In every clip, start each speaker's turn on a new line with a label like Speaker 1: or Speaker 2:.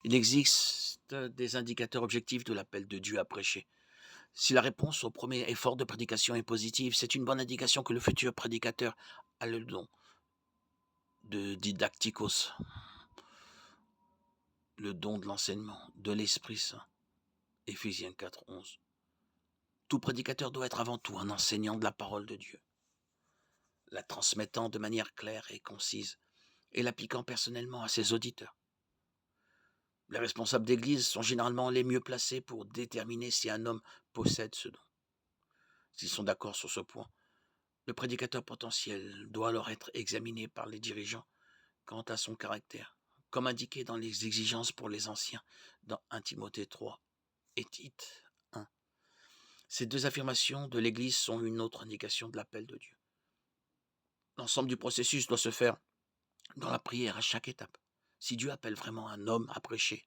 Speaker 1: Il existe des indicateurs objectifs de l'appel de Dieu à prêcher. Si la réponse au premier effort de prédication est positive, c'est une bonne indication que le futur prédicateur a le don de didactikos, le don de l'enseignement, de l'Esprit Saint. Éphésiens 4, 11. Tout prédicateur doit être avant tout un enseignant de la parole de Dieu, la transmettant de manière claire et concise et l'appliquant personnellement à ses auditeurs. Les responsables d'église sont généralement les mieux placés pour déterminer si un homme possède ce don. S'ils sont d'accord sur ce point, le prédicateur potentiel doit alors être examiné par les dirigeants quant à son caractère, comme indiqué dans les exigences pour les anciens dans 1 Timothée 3 et Tite 1. Ces deux affirmations de l'Église sont une autre indication de l'appel de Dieu. L'ensemble du processus doit se faire dans la prière à chaque étape. Si Dieu appelle vraiment un homme à prêcher,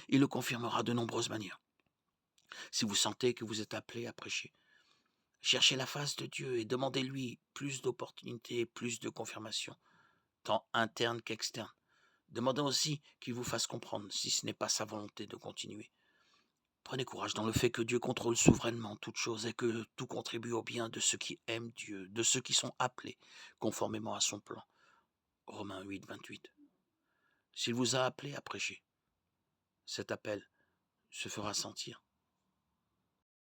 Speaker 1: il le confirmera de nombreuses manières. Si vous sentez que vous êtes appelé à prêcher, cherchez la face de Dieu et demandez-lui plus d'opportunités, plus de confirmation, tant interne qu'externe. Demandez aussi qu'il vous fasse comprendre si ce n'est pas sa volonté de continuer. Prenez courage dans le fait que Dieu contrôle souverainement toutes choses et que tout contribue au bien de ceux qui aiment Dieu, de ceux qui sont appelés conformément à son plan. Romains 8, 28. S'il vous a appelé à prêcher, cet appel se fera sentir.